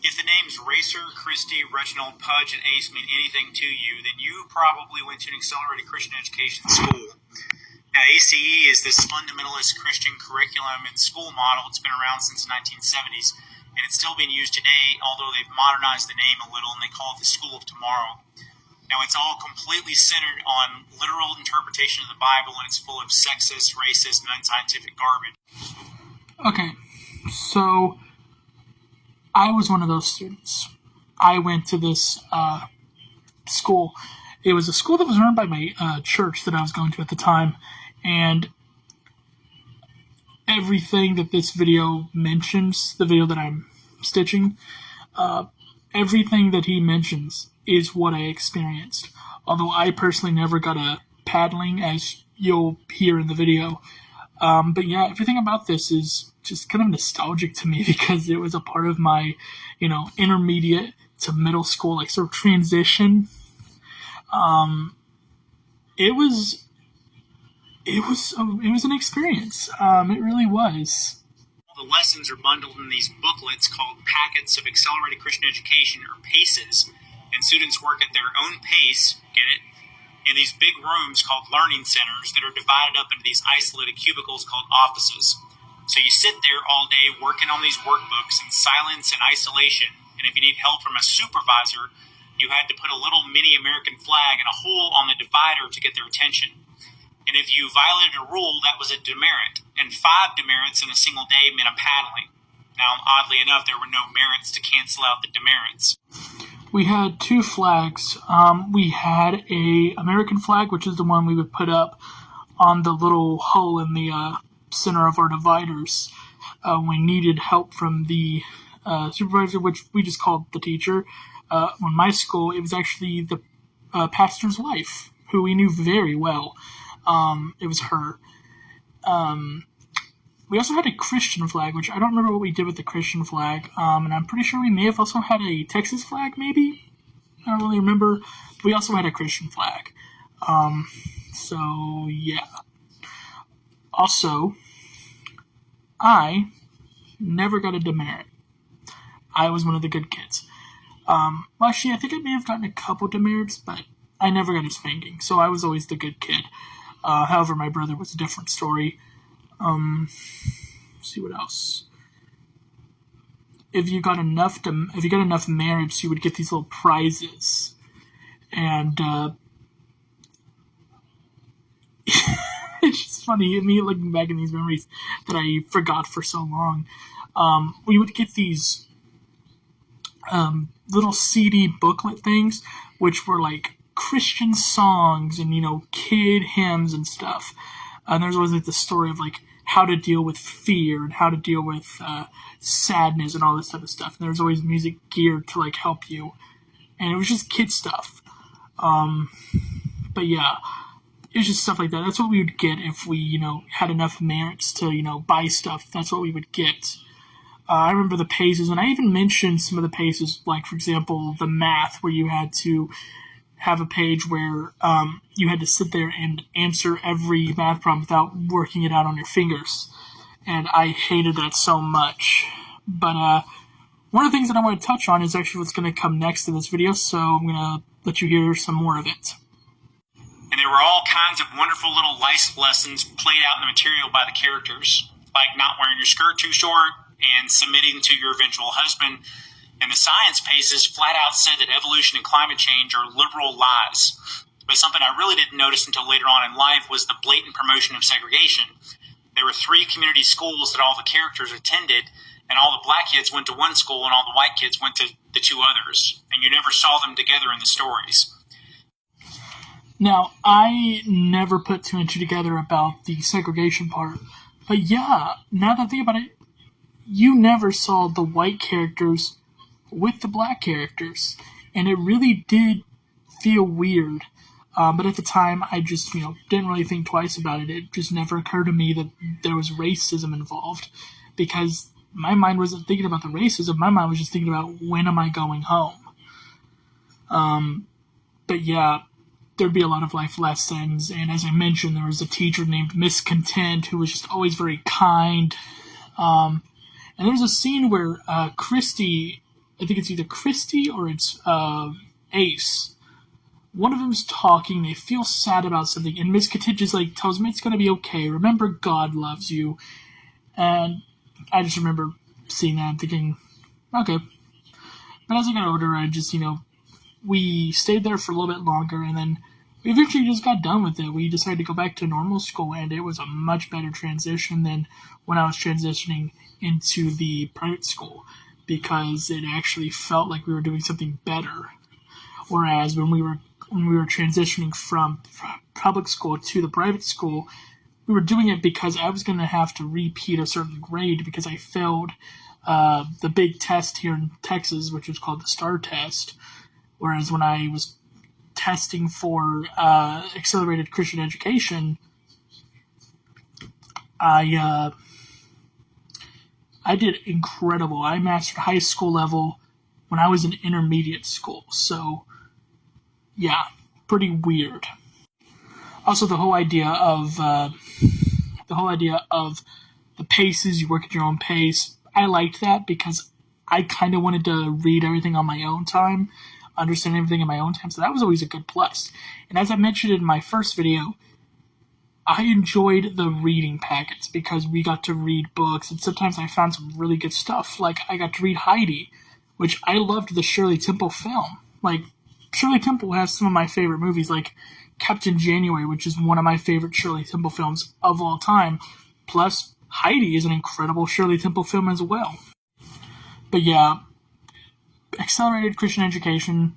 If the names Racer, Christie, Reginald, Pudge, and Ace mean anything to you, then you probably went to an accelerated Christian education school. Now, ACE is this fundamentalist Christian curriculum and school model. It's been around since the 1970s, and it's still being used today, although they've modernized the name a little, and they call it the School of Tomorrow. Now, it's all completely centered on literal interpretation of the Bible, and it's full of sexist, racist, and unscientific garbage. Okay, so I was one of those students. I went to this school. It was a school that was run by my church that I was going to at the time, and everything that this video mentions, the video that I'm stitching, everything that he mentions is what I experienced. Although I personally never got a paddling, as you'll hear in the video. But yeah, everything about this is just kind of nostalgic to me because it was a part of my, intermediate to middle school, like sort of transition. It was an experience. It really was. The lessons are bundled in these booklets called Packets of Accelerated Christian Education, or PACES, and students work at their own pace, get it, in these big rooms called learning centers that are divided up into these isolated cubicles called offices. So you sit there all day working on these workbooks in silence and isolation, and if you need help from a supervisor, you had to put a little mini American flag in a hole on the divider to get their attention. And if you violated a rule, that was a demerit, and 5 demerits in a single day meant a paddling. Now, oddly enough, there were no merits to cancel out the demerits. We had 2 flags. We had a American flag, which is the one we would put up on the little hole in the center of our dividers when we needed help from the supervisor, which we just called the teacher. On my school, it was actually the pastor's wife, who we knew very well. It was her. We also had a Christian flag, which I don't remember what we did with the Christian flag, and I'm pretty sure we may have also had a Texas flag, maybe? I don't really remember. But we also had a Christian flag. So, yeah. Also, I never got a demerit. I was one of the good kids. Well, actually, I think I may have gotten a couple demerits, but I never got a spanking, so I was always the good kid. However, my brother was a different story. Let's see what else. If you got enough merits, you would get these little prizes, and it's just funny me looking back in these memories that I forgot for so long. We would get these little CD booklet things, which were like Christian songs and kid hymns and stuff. And there's always like the story of like how to deal with fear and how to deal with sadness and all this type of stuff. And there's always music geared to like help you, and it was just kid stuff. But yeah, it was just stuff like that. That's what we would get if we had enough merits to buy stuff. That's what we would get. I remember the paces, and I even mentioned some of the paces, like for example the math, where you had to have a page where you had to sit there and answer every math problem without working it out on your fingers. And I hated that so much. But one of the things that I want to touch on is actually what's going to come next in this video, so I'm going to let you hear some more of it. And there were all kinds of wonderful little life lessons played out in the material by the characters, like not wearing your skirt too short and submitting to your eventual husband. And the science paces flat out said that evolution and climate change are liberal lies. But something I really didn't notice until later on in life was the blatant promotion of segregation. There were 3 community schools that all the characters attended, and all the black kids went to one school and all the white kids went to the 2 others. And you never saw them together in the stories. Now, I never put 2 and 2 together about the segregation part. But yeah, now that I think about it, you never saw the white characters with the black characters, and it really did feel weird. But at the time, I just, didn't really think twice about it. It just never occurred to me that there was racism involved, because my mind wasn't thinking about the racism. My mind was just thinking about, when am I going home? But yeah, there'd be a lot of life lessons, and as I mentioned, there was a teacher named Miss Content who was just always very kind. And there's a scene where Christy I think it's either Christy or it's Ace. One of them's talking, they feel sad about something, and Miss Katidge like tells me it's going to be okay. Remember, God loves you. And I just remember seeing that and thinking, okay. But as I got older, I just, we stayed there for a little bit longer, and then we eventually just got done with it. We decided to go back to normal school, and it was a much better transition than when I was transitioning into the private school, because it actually felt like we were doing something better. Whereas when we were transitioning from public school to the private school, we were doing it because I was going to have to repeat a certain grade because I failed the big test here in Texas, which was called the STAAR test. Whereas when I was testing for accelerated Christian education, I did incredible. I mastered high school level when I was in intermediate school. So, yeah, pretty weird. Also, the whole idea of the paces, you work at your own pace. I liked that because I kind of wanted to read everything on my own time, understand everything in my own time. So that was always a good plus. And as I mentioned in my first video, I enjoyed the reading packets because we got to read books, and sometimes I found some really good stuff. Like, I got to read Heidi, which I loved the Shirley Temple film. Like, Shirley Temple has some of my favorite movies, like Captain January, which is one of my favorite Shirley Temple films of all time. Plus, Heidi is an incredible Shirley Temple film as well. But yeah, accelerated Christian education,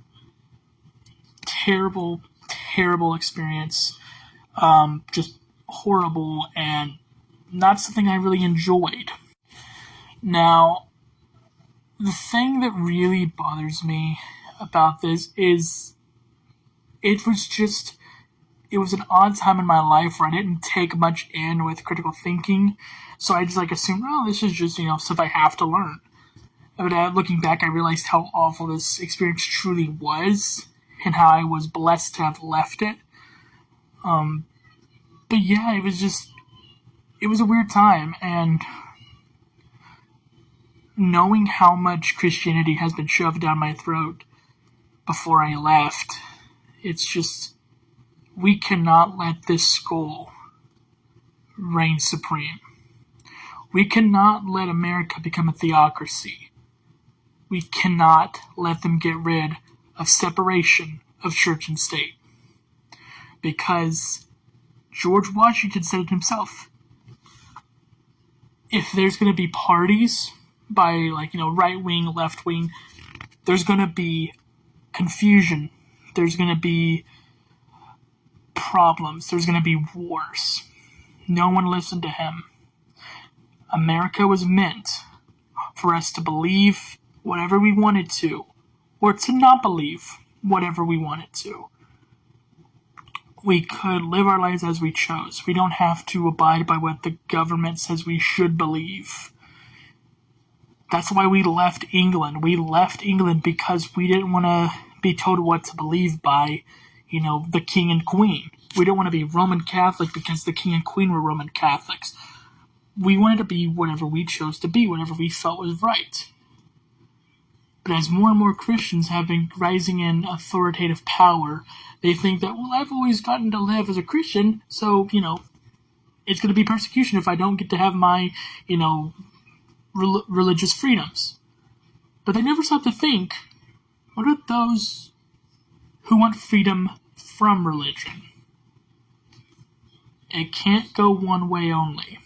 terrible, terrible experience. Just horrible and not something I really enjoyed. Now, the thing that really bothers me about this is it was an odd time in my life where I didn't take much in with critical thinking, so I just assumed, oh, this is just, stuff I have to learn. But looking back, I realized how awful this experience truly was, and how I was blessed to have left it. But yeah, it was a weird time, and knowing how much Christianity has been shoved down my throat before I left, it's just, we cannot let this school reign supreme. We cannot let America become a theocracy. We cannot let them get rid of separation of church and state. Because George Washington said it himself. If there's going to be parties by, right wing, left wing, there's going to be confusion. There's going to be problems. There's going to be wars. No one listened to him. America was meant for us to believe whatever we wanted to, or to not believe whatever we wanted to. We could live our lives as we chose. We don't have to abide by what the government says we should believe. That's why we left England. We left England because we didn't want to be told what to believe by, the king and queen. We don't want to be Roman Catholic because the king and queen were Roman Catholics. We wanted to be whatever we chose to be, whatever we felt was right. But as more and more Christians have been rising in authoritative power, they think that, well, I've always gotten to live as a Christian, so, it's going to be persecution if I don't get to have my, religious freedoms. But they never stop to think, what about those who want freedom from religion? It can't go one way only.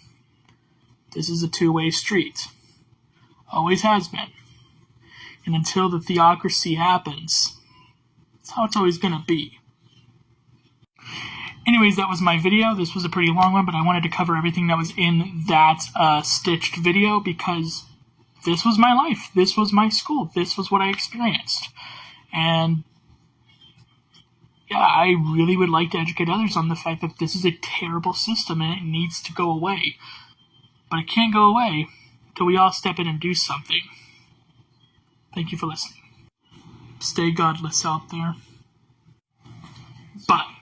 This is a two-way street. Always has been. And until the theocracy happens, that's how it's always going to be. Anyways, that was my video. This was a pretty long one, but I wanted to cover everything that was in that stitched video because this was my life. This was my school. This was what I experienced. And yeah, I really would like to educate others on the fact that this is a terrible system and it needs to go away. But it can't go away until we all step in and do something. Thank you for listening. Stay godless out there. Bye.